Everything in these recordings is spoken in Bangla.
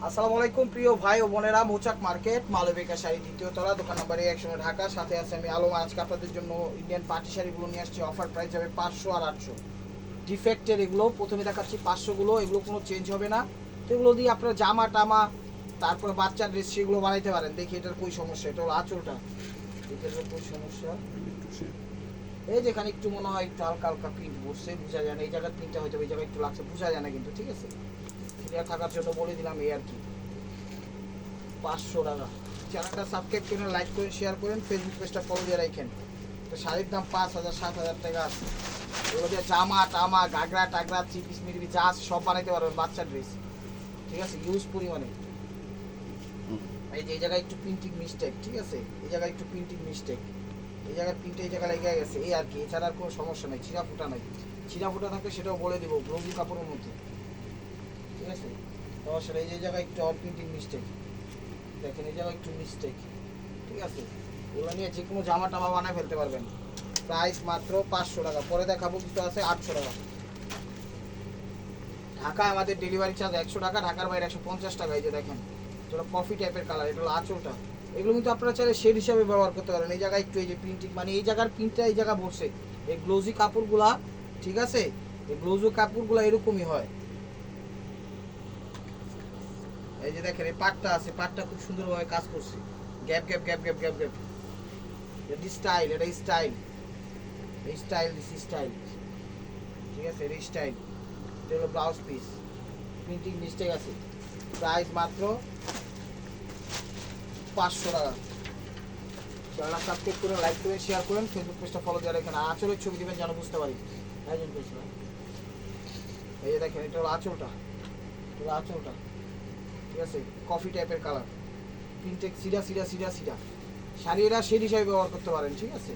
আসসালামু আলাইকুম প্রিয় ভাই ও বোনেরা, মৌচাক মার্কেট মালবিকা শাড়ি দ্বিতীয় তলা, দোকান নম্বর 100 ঢাকা। সাথে আছে আমি আলম। আজকে আপনাদের জন্য ইন্ডিয়ান পার্টি শাড়িগুলো নিয়ে আসছি। অফার প্রাইস যাবে 500 আর 800 ডিফেক্টের। এগুলো প্রথমে দেখাচ্ছি 500গুলো, এগুলো কোনো চেঞ্জ হবে না। তো এগুলো দিয়ে আপনারা জামা টামা, তারপরে বাচ্চার ড্রেস সেগুলো বানাইতে পারেন। দেখি এটার কই সমস্যা, এটা হলো আঁচলটা। এটার কই সমস্যা, এই যেখানে একটু মনে হয় একটু হালকা হালকা প্রিন্ট বসছে, বোঝা যায় না। এই জায়গার প্রিন্টটা হয়তো এই জায়গায় একটু লাগছে, বোঝা যায় না কিন্তু। ঠিক আছে, ক্লিয়ার থাকার জন্য বলে দিলাম এই আর কি। 500 টাকা। চ্যানেলটা সাবস্ক্রাইব করেন, লাইক করেন, শেয়ার করেন, ফেসবুক পেজটা ফলো দিয়ে রাখেন। তো শাড়ির দাম 5,000 7,000 টাকা আছে। এগুলো দিয়ে জামা টামা, ঘাগরা টাগরা, থ্রি পিস মিডি যা আছে সব বানাইতে পারবেন, বাচ্চার ড্রেস। ঠিক আছে, ইউজ পরিমাণে। এই যে এই জায়গায় একটু প্রিন্টিং মিস্টেক, ঠিক আছে, এই জায়গায় একটু প্রিন্টিং মিস্টেক, এই জায়গায় প্রিন্টে এই জায়গায় লেগে গেছে, এই আর কি। এছাড়া আর কোনো সমস্যা নেই, ছিঁড়া ফুটা নাই। ছিঁড়া ফুটা থাকলে সেটাও বলে দেবো, ব্লৌজি কাপড়ের মধ্যে। ঠিক আছে, সমস্যা এই যে জায়গায় একটু প্রিন্টিং মিস্টেক দেখেন, এই জায়গায় একটু মিস্টেক। ঠিক আছে, এগুলো নিয়ে যে কোনো জামা টামা বানায় ফেলতে পারবেন। প্রাইস মাত্র 500 টাকা। পরে দেখাবো কিছু আছে 800 টাকা। ঢাকায় আমাদের ডেলিভারি চার্জ 100 টাকা, ঢাকার বাইরে 150 টাকা। এই যে দেখেন, এটা কফি টাইপের কালার, এটা হলো আঁচলটা। এগুলো কিন্তু আপনারা চাইলে শেড হিসাবে ব্যবহার করতে পারেন। এই জায়গায় একটু এই যে প্রিন্টিং, মানে এই জায়গার প্রিন্টটা এই জায়গা বসে, এই গ্লোজি কাপড়গুলা, ঠিক আছে, এই গ্লোজি কাপড়গুলা এরকমই হয়। এই যে দেখেন এই পাটটা আছে, পাটটা খুব সুন্দরভাবে কাজ করছে, gap gap gap gap gap gap. এটা স্টাইল, এটা স্টাইল, এই স্টাইল, দিস স্টাইল। ঠিক আছে, এটা স্টাইল। এটা হলো ব্লাউজ পিস, প্রিন্টিং মিস্টেক আছে। প্রাইস মাত্র 500 টাকা। চ্যানেলটা সাবস্ক্রাইব করে লাইক করে শেয়ার করেন, ফেসবুক পেজটা ফলো দিয়ে রাখেন। আঁচলের ছবি দেবেন যেন বুঝতে পারি। এই যে দেখেন, এটা হলো আঁচলটা, এটা হলো আঁচলটা। ঠিক আছে, কফি টাইপের কালার, প্রিন্টেক সিডা সিডা সিডা সিডা। শাড়ি এরা শেড হিসাবে ব্যবহার করতে পারেন। ঠিক আছে,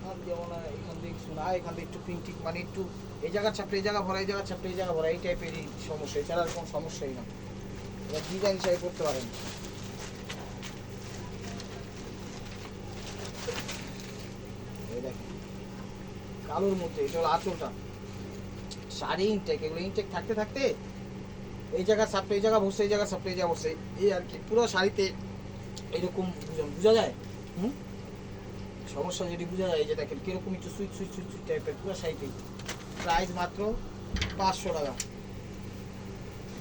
আর যেমন এখান থেকে শোনা, এখান থেকে একটু প্রিন্টিং, মানে একটু এই জায়গা চাপটা এই জায়গা ভরা, এই জায়গা চাপটা এই জায়গা ভরা, এই টাইপেরই সমস্যা, এছাড়া আর কোনো সমস্যাই না। এরা ডিজাইন হিসাবে করতে পারেন। এই দেখেন কালোর মধ্যে, এটা হলো আঁচলটা। শাড়ি ইনটেক, এগুলো ইনটেক থাকতে থাকতে এই জায়গা চাপটা এই জায়গা বসে, এই জায়গা চাপটা এই জায়গা বসে, এই আর কি। পুরো শাড়িতে এরকম বোঝা যায়। হুম, সমস্যা যদি বোঝা যায়, এই যে দেখেন কিরকম একটু সুইচ সুইচ সুইচ সুইচ টাইপের পুরো শাড়িতে। প্রাইস মাত্র 500 টাকা।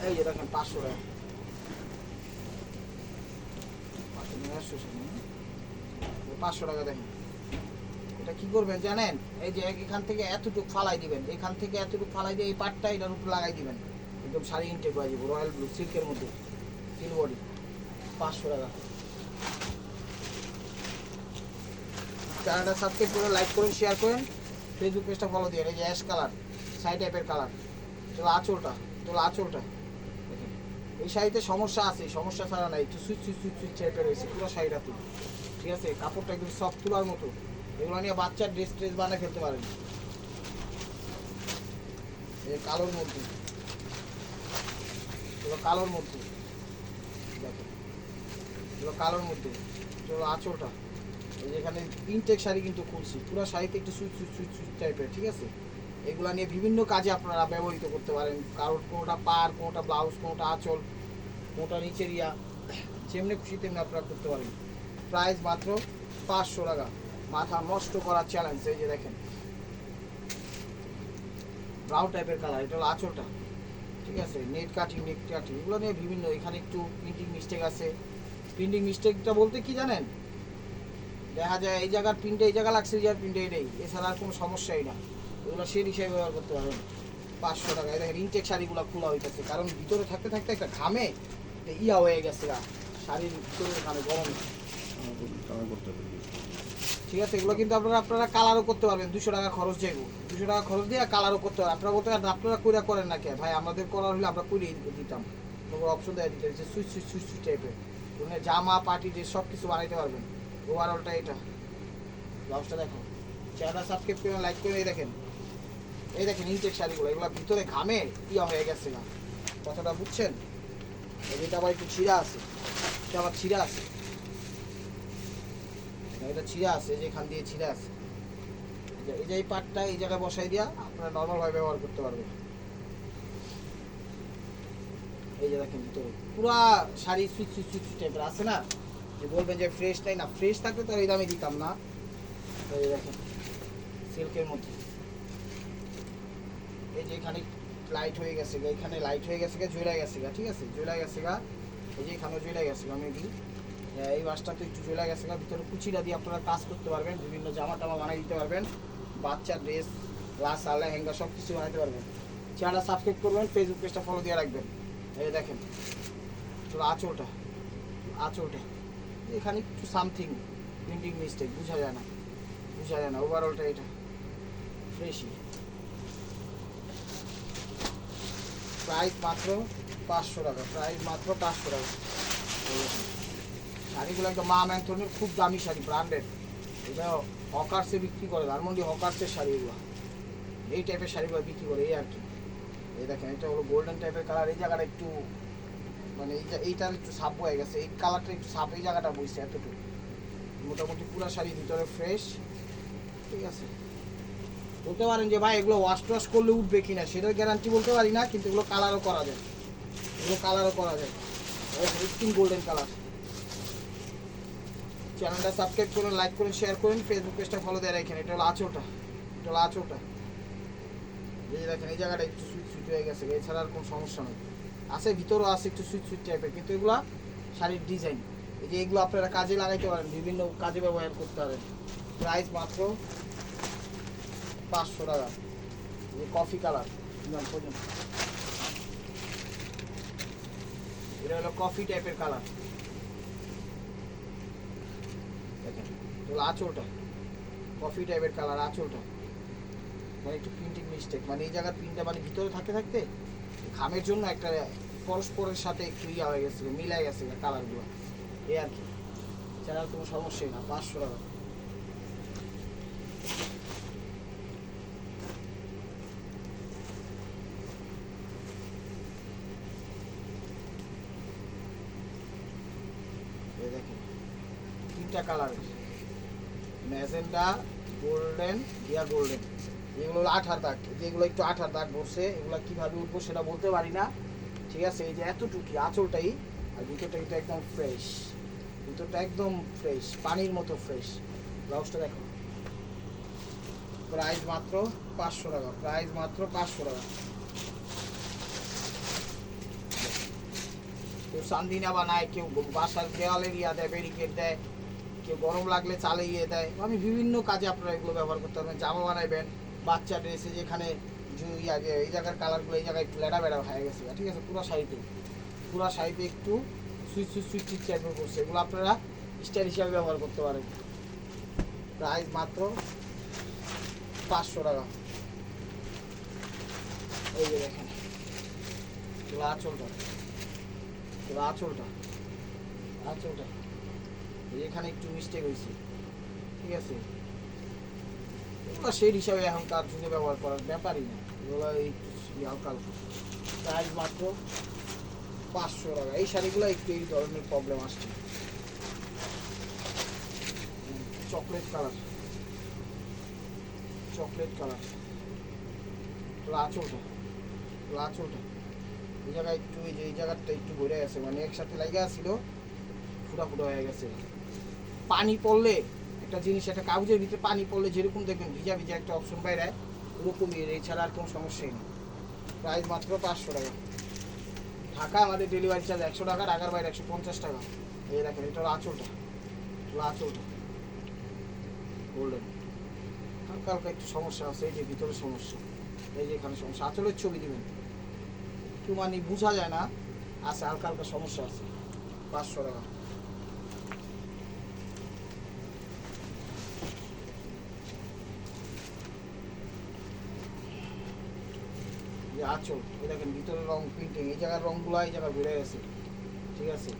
এই যে দেখেন 500 টাকা। 500 টাকা দেখেন। এটা কি করবেন জানেন, এই যে এখান থেকে এতটুকু ফালাই দিবেন, এখান থেকে এতটুকু ফালাই দিয়ে এই পাটটা এটার উপর লাগাই দিবেন, একদম শাড়ি ইনটেক হয়ে যাবে। রয়্যাল ব্লু সিল্কের মধ্যে, সিল বডি। 500 টাকা। চ্যানেলটা সাবস্ক্রাইব করে লাইক করেন, শেয়ার করেন, ফেসবুক পেজটা ফলো দিয়ে। এই যে অ্যাশ কালার, শাড়ি টাইপের কালার, এটা আঁচলটা, এটা আঁচলটা। দেখেন এই শাড়িতে সমস্যা আছে, সমস্যা ছাড়া নাই, একটু সুইচ সুইচ সুইচ সুইচ টাইপের হয়েছে পুরো শাড়িটা তুল। ঠিক আছে, কাপড়টা একদম সফট তুলার মতো। এগুলো নিয়ে বাচ্চার ড্রেস ট্রেস বানিয়ে ফেলতে পারেন। এই কালোর মধ্যে, এগুলো কালোর মধ্যে দেখেন, এগুলো কালোর মধ্যে, এটা হলো আঁচলটা। এই যেখানে ইনটেক শাড়ি কিন্তু খুলছি, পুরো শাড়িতে একটু সুইচ সুইচ সুইচ সুইচ টাইপের। ঠিক আছে, এগুলা নিয়ে বিভিন্ন কাজে আপনারা ব্যবহৃত করতে পারেন। কারোর কোনোটা পার, কোনোটা ব্লাউজ, কোনোটা আঁচল, কোনোটা নিচের ইয়া, যেমনি খুশি তেমনি আপনারা করতে পারেন। প্রাইস মাত্র 500 টাকা। মাথা নষ্ট করার চ্যালেঞ্জ। এই যে দেখেন ব্রাউন টাইপের কালার, এটা হলো আঁচলটা। ঠিক আছে, নেট কাটিং, নেট কাটিং, এগুলো নিয়ে বিভিন্ন, এখানে একটু প্রিন্টিং মিস্টেক আছে। প্রিন্টিং মিস্টেকটা বলতে কি জানেন, দেখা যায় এই জায়গার প্রিন্টে এই জায়গা লাগছে, এই জায়গার প্রিন্টে এটাই, এছাড়া আর কোনো সমস্যাই না। এগুলো শেড হিসাবে ব্যবহার করতে পারবেন। 500 টাকা। দেখেন ইনটেক শাড়িগুলো খোলা হইতেছে, কারণ ভিতরে থাকতে থাকতে একটা ঘামে ইয়া হয়ে গেছে শাড়ির ভিতরে, ঘামে গরমে। ঠিক আছে, এগুলো কিন্তু আপনারা কালারও করতে পারবেন। 200 টাকা খরচ যাইব, 200 টাকা খরচ দিয়ে কালারও করতে পারেন। আপনারা বলতে পারেন আপনারা কইরা করেন না কে ভাই, আমাদের করার হলে আমরা কইরেই দিতাম। তোমার অপশন দেওয়া দিতে হচ্ছে সুইচ সুইচ সুইচ সুইচ টাইপের, মানে জামা পার্টি ড্রেস সব কিছু বানাইতে পারবেন। ওভারঅলটা এটা। ব্লাউজটা দেখো, চ্যানেলটা সাবস্ক্রাইব করে লাইক করে। এই দেখেন, এই দেখেন ইনটেক শাড়িগুলো, এগুলো ভিতরে ঘামে ইয়া হয়ে গেছে না, কথাটা বুঝছেন। এটা আবার একটু ছিঁড়া আছে, এটা আবার ছিঁড়া আছে, এটা ছিঁড়া আছে, যে এখান দিয়ে ছিঁড়া আছে। এই যে এই পাটটা এই জায়গায় বসাই দিয়া আপনারা নর্মালভাবে ব্যবহার করতে পারবেন। এই যে দেখেন ভিতরে পুরা শাড়ি সুইচ সুইচ সুইচ টাইপের আছে না, যে বলবেন যে ফ্রেশ নাই, না ফ্রেশ থাকলে তো আর এই দামে দিতাম না। এই যে দেখেন সিল্কের মধ্যে, এই যে এখানে লাইট হয়ে গেছে গা, এখানে লাইট হয়ে গেছে গা, জ্বলে গেছে গা, ঠিক আছে জ্বলে গেছে গা, এই যে এখানেও জ্বলে গেছে গা মেবি, এই বাসটা তো একটু জ্বলে গেছে গা। ভিতরে কুচিটা দিয়ে আপনারা কাজ করতে পারবেন, বিভিন্ন জামা টামা বানিয়ে দিতে পারবেন, বাচ্চার ড্রেস, লাসা লেহেঙ্গা সব কিছু বানাতে পারবেন। চ্যানেলটা সাবস্ক্রাইব করবেন, ফেসবুক পেজটা ফলো দিয়ে রাখবেন। এই দেখেন আঁচলটা, আঁচলটা এখানে একটু সামথিং প্রিন্টিং মিস্টেক, বোঝা যায় না, বোঝা যায় না। ওভারঅলটা এটা ফ্রেশই, প্রাইস মাত্র 500 টাকা, প্রাইস মাত্র 500 টাকা। শাড়িগুলো একদম মা ম্যানথনের খুব দামি শাড়ি, ব্র্যান্ডেড, এটা হকার্সে বিক্রি করে, ধানমন্ডি হকার্সের শাড়ি, এগুলো এই টাইপের শাড়িগুলো বিক্রি করে, এই আর কি। এই দেখেন এটা হলো গোল্ডেন টাইপের কালার, এই জায়গাটা একটু মানে এইটার একটু সাপ হয়ে গেছে, এই কালারটা একটু সাপ, এই জায়গাটা বইছে এতটুকু। মোটামুটি পুরো শাড়ি ভিতরে ফ্রেশ, ঠিক আছে। বলতে পারেন যে ভাই এগুলো ওয়াশ টোয়াশ করলে উঠবে কিনা, সেটার গ্যারান্টি বলতে পারি না, কিন্তু এগুলো কালারও করা যায়, এগুলো কালারও করা যায়, স্কিন গোল্ডেন কালার। চ্যানেলটা সাবস্ক্রাইব করুন, লাইক করুন, শেয়ার করুন, ফেসবুক পেজটা ফলো দিয়ে রাখেন। এটা হলো আঁচলটা, এটা হলো আঁচলটা। এই দেখেন এই জায়গাটা একটু সুইচ সুইচ হয়ে গেছে, এছাড়া আর কোনো সমস্যা নেই। আছে ভিতরেও আছে একটু সুইচ সুইচ টাইপের, কিন্তু এগুলো শাড়ির ডিজাইন, এই যে এগুলো আপনারা কাজে লাগাইতে পারেন, বিভিন্ন কাজে ব্যবহার করতে পারেন। প্রাইস মাত্র 500 টাকা। এই কফি কালার, এটা হলো কফি টাইপের কালার। দেখেন এগুলো আঁচলটা কফি টাইপের কালার, আঁচলটা মানে একটু প্রিন্টিং মিস্টেক, মানে এই জায়গার প্রিন্টটা মানে ভিতরে থাকতে থাকতে খামের জন্য একটা পরস্পরের সাথে একটু ইয়া হয়ে গেছে, মিলাই গেছে কালারগুলো, এই আর কি। এছাড়া কোনো সমস্যাই না। 500 টাকা। এই দেখেন 3টা কালার, ম্যাজেন্ডা, গোল্ডেন, ডিয়া গোল্ডেন। এগুলো হলো আঠার দাগ, যেগুলো একটু আঠার দাগ বসছে, এগুলো কীভাবে উঠবো সেটা বলতে পারি না, ঠিক আছে। এই যে এতটুকু আঁচলটাই, আর ভিতরটা কিন্তু একদম ফ্রেশ, ভিতরটা একদম ফ্রেশ, পানির মতো ফ্রেশ। ব্লাউজটা দেখো, প্রাইস মাত্র 500 টাকা, প্রাইস মাত্র 500 টাকা। কেউ সান্দিনা বানায়, কেউ বাসার দেওয়ালে ইয়া দেয়, ব্যারিকেড দেয়, কেউ গরম লাগলে চালে ইয়ে দেয়। আমি বিভিন্ন কাজে আপনারা এগুলো ব্যবহার করতে পারবেন। জামা বানাইবেন, বাচ্চা ড্রেসে যেখানে এই জায়গার কালারগুলো এই জায়গায় একটু লেড়া বেড়া হয়ে গেছে, ঠিক আছে। পুরো শাড়িতে একটু সুইচ সুইচ সুইচ সুইচ টাইপের করছে, এগুলো আপনারা স্টাইল হিসাবে ব্যবহার করতে পারেন। প্রাইস মাত্র 500 টাকা। এই যে দেখেন এগুলো আঁচলটা, এগুলো আঁচলটা, আঁচলটা এখানে একটু মিস্টেক হয়েছে, ঠিক আছে। এগুলো সেই হিসাবে এখনকার যুগে ব্যবহার করার ব্যাপারই না, এগুলো একটু হালকা হালকা। প্রাইস মাত্র 500 টাকা। এই শাড়িগুলো একটু এই ধরনের প্রবলেম আসছে। চকলেট কালার, চকলেট কালার, আঁচলটা, আঁচলটা এই জায়গায় একটু, এই যে এই জায়গাটা একটু ঘুরে গেছে, মানে একসাথে লাগিয়ে আসছিল, ফুটা ফুটা হয়ে গেছে। পানি পড়লে একটা জিনিস, একটা কাগজের ভিতরে পানি পড়লে যেরকম দেখবেন ভিজা ভিজা একটা অপশন বাইরে, ওরকমই, এছাড়া আর কোনো সমস্যাই নেই। প্রাইস মাত্র 500 টাকা। ঢাকা আমাদের ডেলিভারি চার্জ 100 টাকা, ঢাকার বাইরে 150 টাকা। এই দেখেন এটা হলো আঁচলটা, আঁচলটা গোল্ডেন, হালকা হালকা একটু সমস্যা আছে, এই যে ভিতরে সমস্যা, এই যে এখানে সমস্যা। আঁচলের ছবি দিবেন, একটু মানে বোঝা যায় না, আছে হালকা হালকা সমস্যা আছে। 500 টাকা। আঁচল, এই দেখেন ভিতরে রং প্রিন্টিং, এই জায়গার রংগুলো এই জায়গায় বেড়ে গেছে, ঠিক আছে।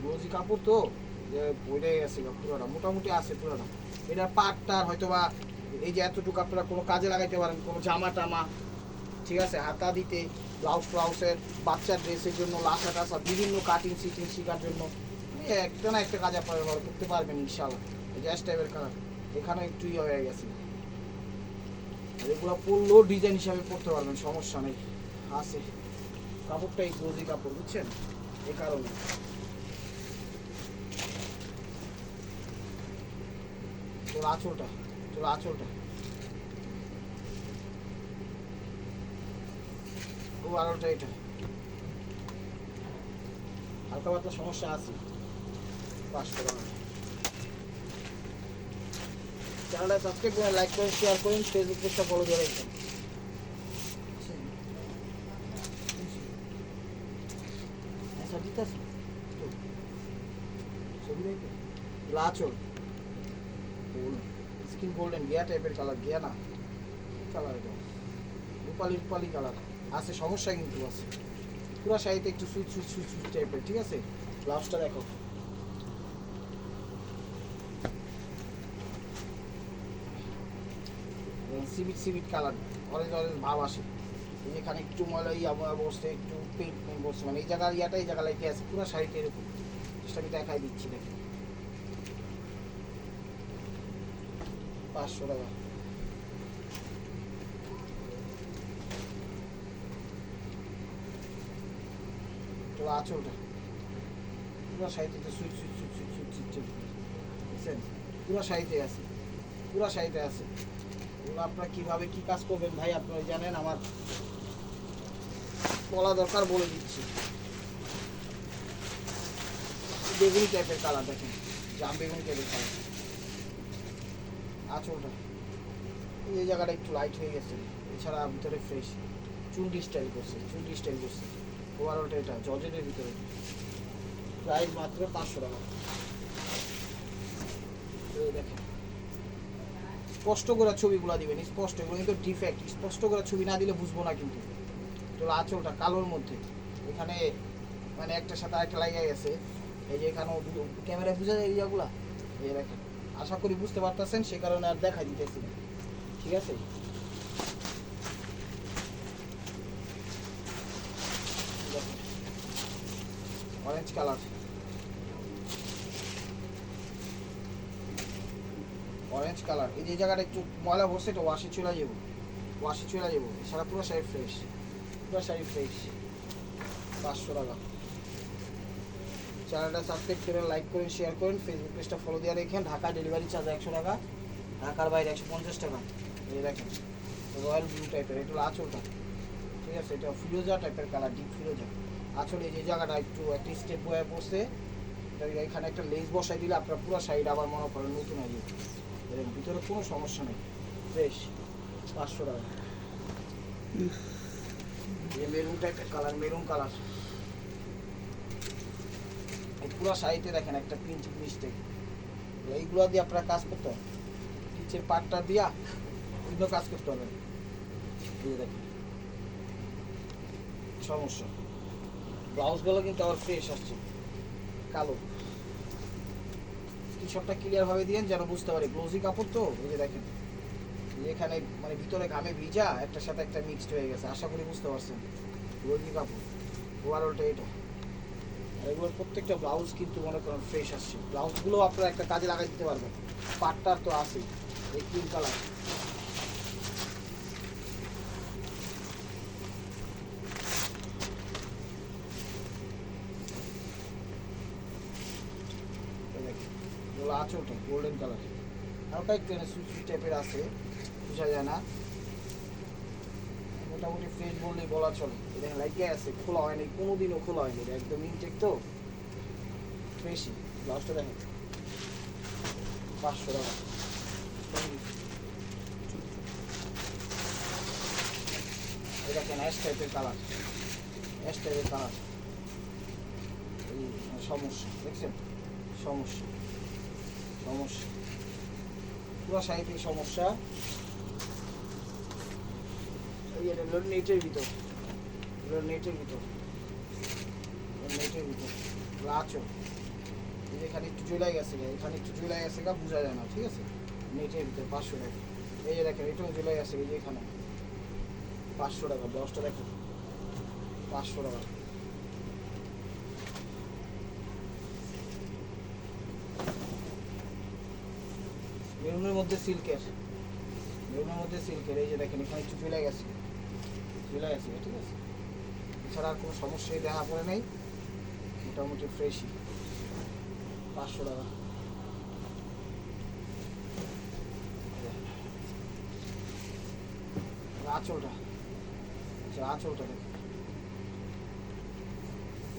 রোজি কাপড় তো যে বেড়ে গেছে পুরোটা, মোটামুটি আছে পুরোটা। এটার পাটটার হয়তো বা এই যে এতটুকু আপনারা কোনো কাজে লাগাইতে পারেন, কোনো জামা টামা, ঠিক আছে, হাতা দিতে, ব্লাউজ ফ্লাউজের, বাচ্চার ড্রেসের জন্য, লাসা টাসা, বিভিন্ন কাটিং সিটিং শেখার জন্য একটা না একটা কাজ আপনারা ব্যবহার করতে পারবেন ইনশাআল্লাহ। এই যে টাইপের কালার, এখানেও একটু ইয়ে হয়ে গেছে, এগুলো পরলেও ডিজাইন হিসাবে পড়তে পারবেন, সমস্যা নেই, আছে। কাপড়টাই গ্লোজি কাপড়, বুঝছেন, এই কারণে। তোর আঁচলটা, তোর আঁচলটা ও আরোটা, এটা হালকা পাতলা সমস্যা আছে। 500 টাকা। চ্যানেলটা সাবস্ক্রাইব করেন, লাইক করেন, শেয়ার করেন, ফেসবুক পেজটা ফলো দিয়ে রাখবেন। আঁচল স্কিন গোল্ডেন গিয়া টাইপের কালার, গিয়া না কালার, এটা রূপালি রূপালি কালার আছে, সমস্যা কিন্তু আছে। পুরো শাড়িতে একটু সুইচ সুইচ সুইচ সুইচ টাইপের, ঠিক আছে। ব্লাউজটা দেখো, সিভিট সিভিট কালার, অরেঞ্জ অরেঞ্জ ভাব আসে। এই যেখানে একটু ময়লা ইয়া বসছে, একটু পেন্ট পেন্ট বসছে, মানে এই জায়গার ইয়াটা এই জায়গা লেগে আছে, পুরো শাড়িতে এরকম। সেটা আমি দেখাই দিচ্ছি, দেখেন। 500 টাকা। তো আঁচলটা পুরো শাড়িতে switch switch switch switch switch switch বুঝছেন, পুরো শাড়িতে আছে, পুরো শাড়িতে আছে। এগুলো আপনারা কীভাবে কী কাজ করবেন ভাই আপনারা জানেন, আমার বলা দরকার, বলে দিচ্ছি। বেগুনি টাইপের কালার দেখেন, জাম বেগুনি টাইপের কালার। আঁচলটা এই জায়গাটা একটু লাইট হয়ে গেছে, এছাড়া ভিতরে ফ্রেশ। চুন্ডি স্টাইল করছে, চুন্ডি স্টাইল করছে। ওভারঅলটা এটা জর্জেটের ভিতরে, প্রাইস মাত্র 500 টাকা। দেখেন স্পষ্ট করে ছবিগুলো দিবেন, স্পষ্ট, এগুলো কিন্তু ডিফেক্ট, স্পষ্ট করে ছবি না দিলে বুঝবো না কিন্তু। তো আঁচলটা কালোর মধ্যে, এখানে মানে একটার সাথে আরেকটা লাগিয়ে গেছে, এই যে এখানেও ক্যামেরায় বোঝা যায় এইগুলা, এই দেখেন। আশা করি বুঝতে পারতেছেন, সে কারণে আর দেখা দিতেছি না, ঠিক আছে। অরেঞ্জ কালার, অরেঞ্জ কালার, এই যে জায়গাটা একটু ময়লা বসছে, এটা ওয়াশে চলে যাবো, ওয়াশে চলে যাবো। এছাড়া পুরো শাড়ি ফ্রেশ, পুরো শাড়ি ফ্রেশ। 500 টাকা। চ্যানেলটা সাবস্ক্রাইব করেন, লাইক করেন, শেয়ার করেন, ফেসবুক পেজটা ফলো দিয়ে রেখেন। ঢাকা ডেলিভারি চার্জ 100 টাকা, ঢাকার বাইরে 150 টাকা। এই দেখেন রয়্যাল ব্লু টাইপের, এটা হলো আঁচলটা, ঠিক আছে। এটা ফিরোজা টাইপের কালার, ডিপ ফিরোজা। আঁচলে যে জায়গাটা একটু একটা স্টেপ বয়ে পড়ছে, এখানে একটা লেস বসাই দিলে আপনার পুরো শাড়িটা আবার মনে করেন নতুন হয়ে যাবে। এর ভিতরে কোনো সমস্যা নেই, ফ্রেশ। 500 টাকা। মেরুন টাইপের কালার, মেরুন কালার, এই পুরো শাড়িতে দেখেন একটা পিঞ্চ মিস্টেক। এইগুলো দিয়ে আপনারা কাজ করতে হবে, নিচের পাটটা দিয়া এগুলো কাজ করতে হবে। দিয়ে দেখেন সমস্যা, ব্লাউজগুলো কিন্তু আবার ফ্রেশ আসছে, কালো। স্ক্রিনশটটা ক্লিয়ারভাবে দিয়েন যেন বুঝতে পারি, গ্লোজি কাপড় তো। এই যে দেখেন এখানে মানে ভিতরে ঘামে ভিজা, একটার সাথে একটা মিক্সড হয়ে গেছে, আশা করি বুঝতে পারছেন। গ্লোজি কাপড়, ওভারঅলটা এটা। আর এগুলোর প্রত্যেকটা ব্লাউজ কিন্তু মনে করেন ফ্রেশ আসছে। ব্লাউজগুলো আপনারা একটা কাজে লাগাই দিতে পারবেন, পাটটার তো আছে। এই ক্রিম কালার, এগুলো আঁচলটা গোল্ডেন কালার, হালকা একটু সুইচ টাইপের আছে, বোঝা যায় না, মোটামুটি ফ্রেশ বললেই বলা চলে। এটা লাগিয়ে আছে, খোলা হয়নি, কোনোদিনও খোলা হয়নি, এটা একদম ইনটেক তো, ফ্রেশই। ব্লাউজটা দেখেন 500 টাকা। এটা কেন অ্যাশ টাইপের কালার, অ্যাশ টাইপের কালার। এই সমস্যা দেখছেন, সমস্যা সমস্যা, পুরো শাড়িতে সমস্যা। এটা হলো নেটের ভিতর, নেটের ভিতর, নেটের ভিতর আঁচল। এখানে একটু ঝুলাই গেছে, এখানে একটু ঝুলাই গেছে, বোঝা যায় না, ঠিক আছে। নেটের ভিতর 500 টাকা। এই যে দেখেন এটাও ঝুলাই গেছে, এই যে এখানে 500 টাকা। ব্লাউজটা দেখেন 500 টাকা। মেরুনের মধ্যে সিল্কের, মেরুনের মধ্যে সিল্কের, এই যে দেখেন এখানে একটু ঝুলাই গেছে, ঝুলাই গেছে, ঠিক আছে। এছাড়া আর কোনো সমস্যাই দেখা পড়ে নেই, মোটামুটি ফ্রেশই। 500 টাকা। আঁচলটা, আচ্ছা আঁচলটা দেখুন,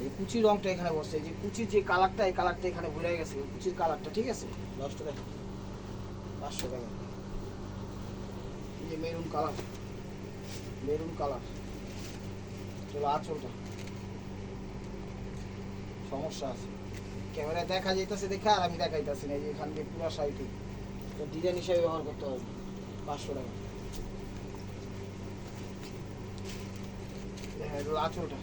এই কুচির রংটা এখানে বসছে, এই যে কুচির যে কালারটা, এই কালারটা এখানে ভরে গেছে, কুচির কালারটা, ঠিক আছে। লাস্টটা দেখুন 500 টাকা। এই যে মেরুন কালার, মেরুন কালার, চলো আঁচলটা, সমস্যা আছে ক্যামেরায় দেখা যাইতেছে দেখা, আর আমি দেখাইতেছি না, এই যে এখান থেকে পুরো সাইডে তো ডিজাইন হিসাবে ব্যবহার করতে হবে। 500 টাকা। হ্যাঁ এটা আঁচলটা,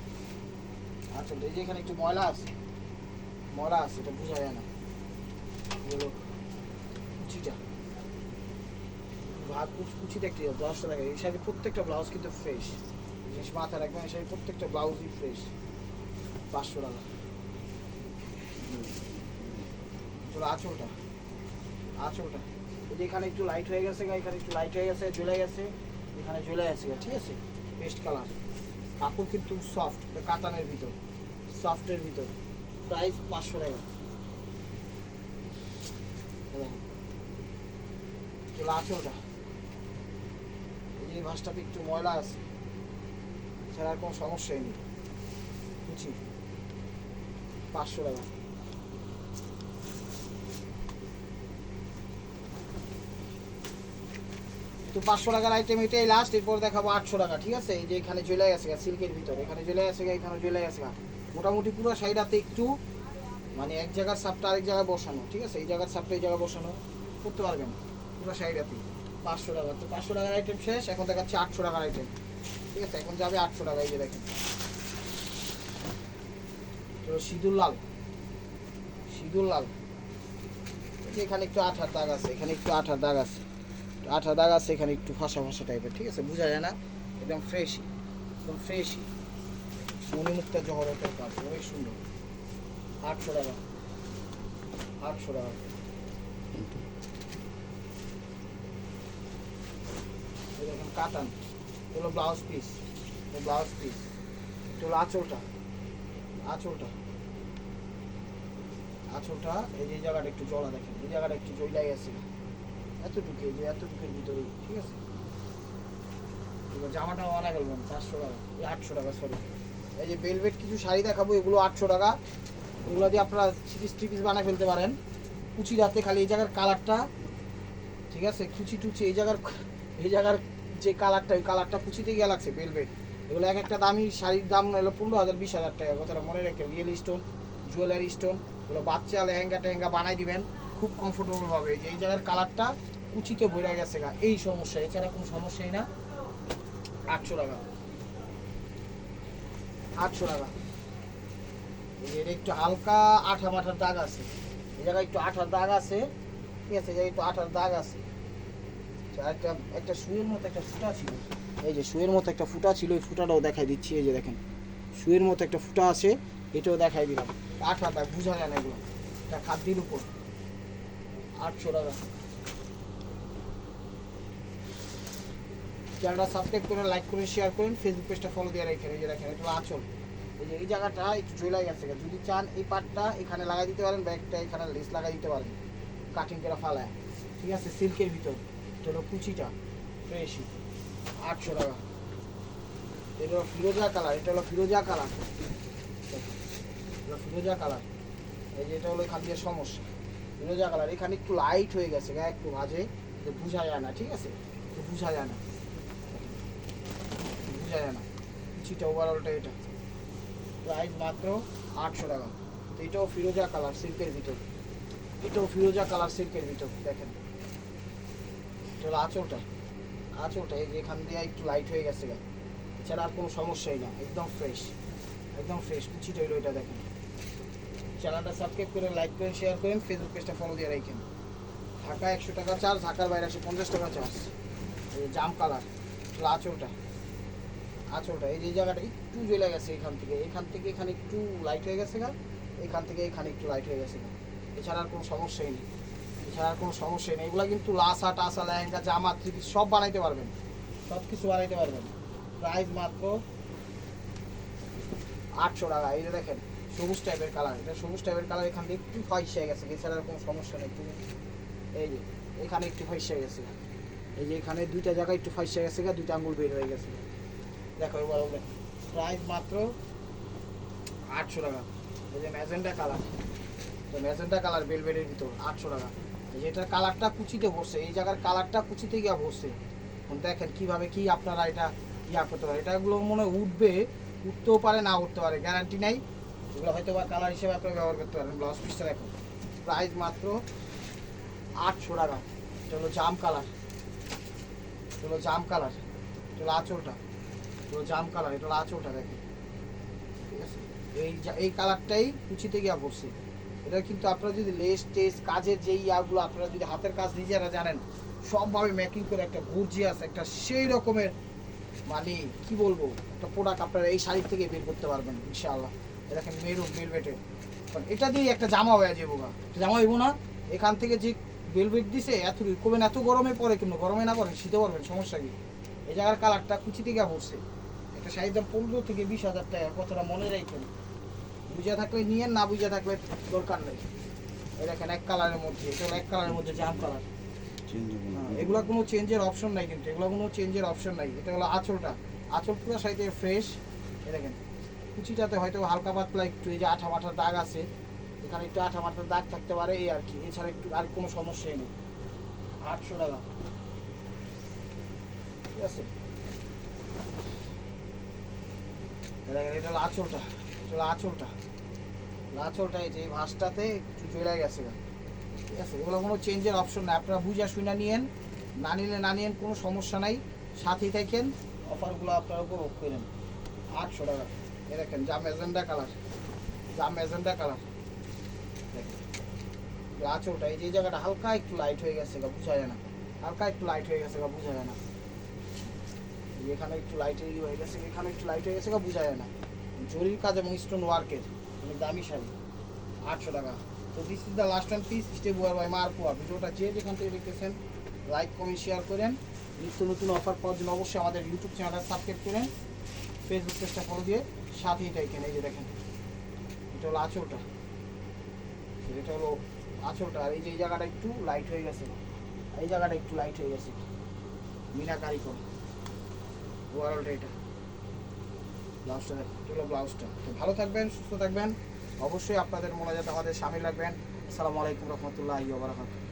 আঁচলটা এই যে এখানে একটু ময়লা আছে, ময়লা আছে, এটা বোঝা যায় না। এগুলো কুচিটা, ভাত কুচিটা একটু 10 টাকা। এই সাইডে প্রত্যেকটা ব্লাউজ কিন্তু ফ্রেশ, জিনিস মাথায় রাখবেন, এই সাইডে প্রত্যেকটা ব্লাউজই ফ্রেশ। 500 টাকা। চলো আঁচলটা, আঁচলটা যদি এখানে একটু লাইট হয়ে গেছে, এখানে একটু লাইট হয়ে গেছে, জ্বলে গেছে, এখানে জ্বলে গেছে, ঠিক আছে। পেস্ট কালার, কাপড় কিন্তু সফট, কাতানের ভিতর, সফটের ভিতর। প্রাইস 500 টাকা। চলো আঁচলটা, এই যে ভাঁজটাতে একটু ময়লা আছে, এছাড়া আর কোনো সমস্যাই নেই। বুঝছি 500 টাকা। তো 500 টাকার আইটেম এটাই লাস্ট, এরপর দেখাবো 800 টাকা, ঠিক আছে। এই যে এখানে চলে গেছে সিল্কের ভিতরে, এখানে চলে গেছে, এখানে চলে গেছে, মোটামুটি পুরো সাইডাতে একটু মানে এক জায়গার সাপটা আরেক জায়গায় বসানো, ঠিক আছে। এই জায়গার সাপটা এই জায়গায় বসানো করতে পারবেন পুরো সাইডাতে। 500 টাকা। তো 500 টাকার আইটেম শেষ, এখন দেখাচ্ছে 800 টাকার আইটেম, ঠিক আছে। এখন যাবে 800 টাকা। এই যে দেখেন তো সিঁদুর লাল, সিঁদুর লাল, এখানে একটু আঠার দাগ আছে, এখানে একটু আঠার দাগ আছে, আঠার দাগ আছে, এখানে একটু ফাঁসা ফাঁসা টাইপের, ঠিক আছে, বোঝা যায় না, একদম ফ্রেশই, একদম ফ্রেশই, মণিমুক্তা জহরতের কাজ, অনেক সুন্দর। 800 টাকা, 800 টাকা। দেখেন কাতান, এগুলো ব্লাউজ পিস, ব্লাউজ পিস, এগুলো আঁচলটা, আঁচলটা, আঁচলটা এই যে জায়গাটা একটু জলা, দেখেন এই জায়গাটা একটু জইলাই আছে, এতটুকু, এই যে এতটুকুর ভিতরে, ঠিক আছে। এবার জামাটা অনেক বলবেন 500 টাকা, 800 টাকা, সরি। এই যে বেলভেট কিছু শাড়ি দেখাবো, এগুলো 800 টাকা। এগুলো দিয়ে আপনারা থ্রি পিস বানিয়ে ফেলতে পারেন। কুচি রাতে খালি এই জায়গার কালারটা, ঠিক আছে, কুচি টুচি এই জায়গার যে কালারটা, ওই কালারটা কুচিতে গিয়ে লাগছে বেলভেট। এগুলো এক একটা দামি শাড়ির দাম হলো 15,000 20,000 টাকা, কথাটা মনে রেখে। রিয়েল স্টোন, জুয়েলারি স্টোন, এগুলো বাচ্চা লেহেঙ্গা টেহেঙ্গা বানাই দিবেন, খুব কমফোর্টেবল হবে। যে এই জায়গার কালারটা কুচিতে ভরে গেছে গা, এই সমস্যা, এছাড়া কোনো সমস্যাই না। 800 টাকা, 800 টাকা। এর একটু হালকা আঠা মাঠার দাগ আছে, এই জায়গায় একটু আঠার দাগ আছে, ঠিক আছে, এই জায়গায় একটু আঠার দাগ আছে। একটা একটা সুয়ের মতো একটা ফুটা ছিল, এই যে সুয়ের মতো একটা ফুটা ছিল, ওই ফুটাটাও দেখাই দিচ্ছি। এই যে দেখেন সুয়ের মতো একটা ফুটা আছে, এটাও দেখাই দিলাম। আঠা দাগ বোঝা যায় না, এগুলো এটা খাদ্যের উপর। 800 টাকা। চ্যানেলটা সাবস্ক্রাইব করে লাইক করে শেয়ার করেন, ফেসবুক পেজটা ফলো দিয়ে রাখেন। এই যে দেখেন এটা আঁচল, এই যে এই জায়গাটা একটু জ্বলে গেছে, যদি চান এই পার্টটা এখানে লাগাই দিতে পারেন, ব্যাগটা এখানে লেস লাগাই দিতে পারেন, কাটিং করে ফালায়, ঠিক আছে। সিল্কের ভিতর, এটা হলো কুচিটা ফ্রেশই। 800 টাকা। এটা হলো ফিরোজা কালার, এটা হলো ফিরোজা কালার, এটা ফিরোজা কালার। এই যে এটা হলো এখান দিয়ে সমস্যা, ফিরোজা কালার, এখানে একটু লাইট হয়ে গেছে, একটু ভাজে, বোঝা যায় না, ঠিক আছে, বোঝা যায় না, বোঝা যায় না। কুচিটা ওভারঅলটা এটা। প্রাইস মাত্র 800 টাকা। তো এটাও ফিরোজা কালার সিল্কের ভিতর, এটাও ফিরোজা কালার সিল্কের ভিতর, দেখেন এটা হলো আঁচলটা, আঁচলটা এই যে এখান দিয়ে একটু লাইট হয়ে গেছে, এছাড়া আর কোনো সমস্যাই না, একদম ফ্রেশ, একদম ফ্রেশ। কুচিটা হইলো এটা, দেখেন। চ্যানেলটা সাবস্ক্রাইব করে লাইক করেন, শেয়ার করেন, ফেসবুক পেজটা ফলো দিয়ে রাখেন। ঢাকা 100 টাকা চার্জ, ঢাকার বাইরে 150 টাকা চার্জ। এই জাম কালার, আঁচলটা, আঁচলটা এই যে জায়গাটা একটু জ্বলে গেছে, এখান থেকে এখানে একটু লাইট হয়ে গেছে গা, এখান থেকে এখানে একটু লাইট হয়ে গেছে গা, এছাড়া আর কোনো সমস্যাই নেই, এছাড়া আর কোনো সমস্যাই নেই। এগুলো কিন্তু লাসা টাসা লেহেঙ্গা জামা থ্রি পিস সব বানাইতে পারবেন, সব কিছু বানাইতে পারবেন। প্রাইস মাত্র 800 টাকা। এই যে দেখেন সবুজ টাইপের কালার, এটা সবুজ টাইপের কালার, এখান থেকে একটু ফয়সা গেছে, এছাড়া আর কোনো সমস্যা নেই। এই যে এখানে একটু ফয়সা গেছে, এই যে এখানে দুইটা জায়গায় একটু ফয়সা গেছে, দুইটা আঙুল বের হয়ে গেছে। দেখো এবার প্রাইস মাত্র 800 টাকা। এই যে ম্যাজেন্টা কালার, তো ম্যাজেন্টা কালার বেলভেটের ভিতর 800 টাকা। এই যে এটার কালারটা কুচিতে বসছে, এই জায়গার কালারটা কুচিতে গিয়ে বসছে। দেখেন কীভাবে কি আপনারা এটা ইয়া করতে পারে, এটাগুলো মনে হয় উঠবে, উঠতেও পারে না উঠতে পারে, গ্যারান্টি নাই। এগুলো হয়তো বা কালার হিসেবে আপনারা ব্যবহার করতে পারেন। ব্লাউজ পিসটা দেখুন, প্রাইস মাত্র 800 টাকা। এটা হলো জাম কালার, এটা হলো জাম কালার, এটা হলো আঁচলটা, এটা হলো জাম কালার, এটা হলো আঁচলটা দেখেন, ঠিক আছে। এই কালারটাই কুচিতে গিয়া পড়ছে। এটা কিন্তু আপনারা যদি লেস টেস কাজের যে ইয়াগুলো আপনারা যদি হাতের কাজ নিজেরা জানেন, সবভাবে মেকিং করে একটা গর্জিয়াস একটা সেই রকমের মানে কি বলবো একটা প্রোডাক্ট আপনারা এই শাড়ির থেকে বের করতে পারবেন ইনশাআল্লাহ। দেখেন মেরুন ভেলভেটের, এটা দিয়ে একটা জামা হয়ে যাবো গা, জামা হইব না। এখান থেকে যে ভেলভেট দিছে এত কবেন, এত গরমে পরে কিন্তু গরমে না পড়েন শীতে পড়বেন, সমস্যা কি। এই জায়গার কালারটা কুচি থেকে পড়ছে। একটা শাড়ির দাম 15 থেকে 20,000 টাকা, কথাটা মনে রাখবেন। বুঝা থাকলে নিয়েন, না বুঝা থাকলে দরকার নেই। এই দেখেন এক কালারের মধ্যে, এটা হলো এক কালারের মধ্যে জাম কালার। এগুলো কোনো চেঞ্জের অপশন নাই, কিন্তু এগুলো কোনো চেঞ্জের অপশন নাই। এটা হলো আঁচলটা, আঁচল পুরো সাইডে ফ্রেশ। এই দেখেন কুচিটাতে হয়তো হালকা পাতলা একটু এই যে আঠা মাঠার দাগ আছে, এখানে একটু আঠা মাঠার দাগ থাকতে পারে এই আর কি, এছাড়া একটু আর কোনো সমস্যাই নেই। 800 টাকা, ঠিক আছে। এটা হলো আঁচলটা, এটা হলো আঁচলটা, আঁচলটা এই যে ভাঁজটাতে একটু চলে গেছে, ঠিক আছে। এগুলো কোনো চেঞ্জের অপশন নাই, আপনারা বুঝা শুনে নিয়েন, না নিলে না নিয়েন, কোনো সমস্যা নাই। সাথেই থাকেন, অফারগুলো আপনারা উপভোগ করেন। 800 টাকা। এ দেখেন জাম ম্যাজেন্টা কালার, জাম ম্যাজেন্টা কালার দেখেন। আঁচলটা এই যে জায়গাটা হালকা একটু লাইট হয়ে গেছে, বোঝা যায় না, হালকা একটু লাইট হয়ে গেছে, বোঝা যায় না। এখানে একটু লাইট হয়ে গেছে, এখানে একটু লাইট হয়ে গেছে, বোঝা যায় না। জরির কাজ এবং স্টোন ওয়ার্কের অনেক দামি শাড়ি, 800 টাকা। তো this is the last and piece stay buyer by মারপুয়া। ভিডিওটা যে যেখান থেকে দেখতেছেন লাইক কমেন্ট শেয়ার করেন। নিত্য নতুন অফার পাওয়ার জন্য অবশ্যই আমাদের ইউটিউব চ্যানেলটা সাবস্ক্রাইব করেন, ফেসবুক পেজটা ফলো দিয়ে সাথেই থাকেন। এই যে দেখেন এটা হলো আঁচলটা, এটা হলো আঁচলটা। আর এই যে এই জায়গাটা একটু লাইট হয়ে গেছে, এই জায়গাটা একটু লাইট হয়ে গেছে, মিনাকারি করে ওভারঅলটা। এটা ব্লাউজটা দেখেন, এটা হলো ব্লাউজটা। তো ভালো থাকবেন, সুস্থ থাকবেন, অবশ্যই আপনাদের মোনাজাতে আমাদের সামিল রাখবেন। আসসালামু আলাইকুম রহমতুল্লাহি ওয়া বারাকাতুহু।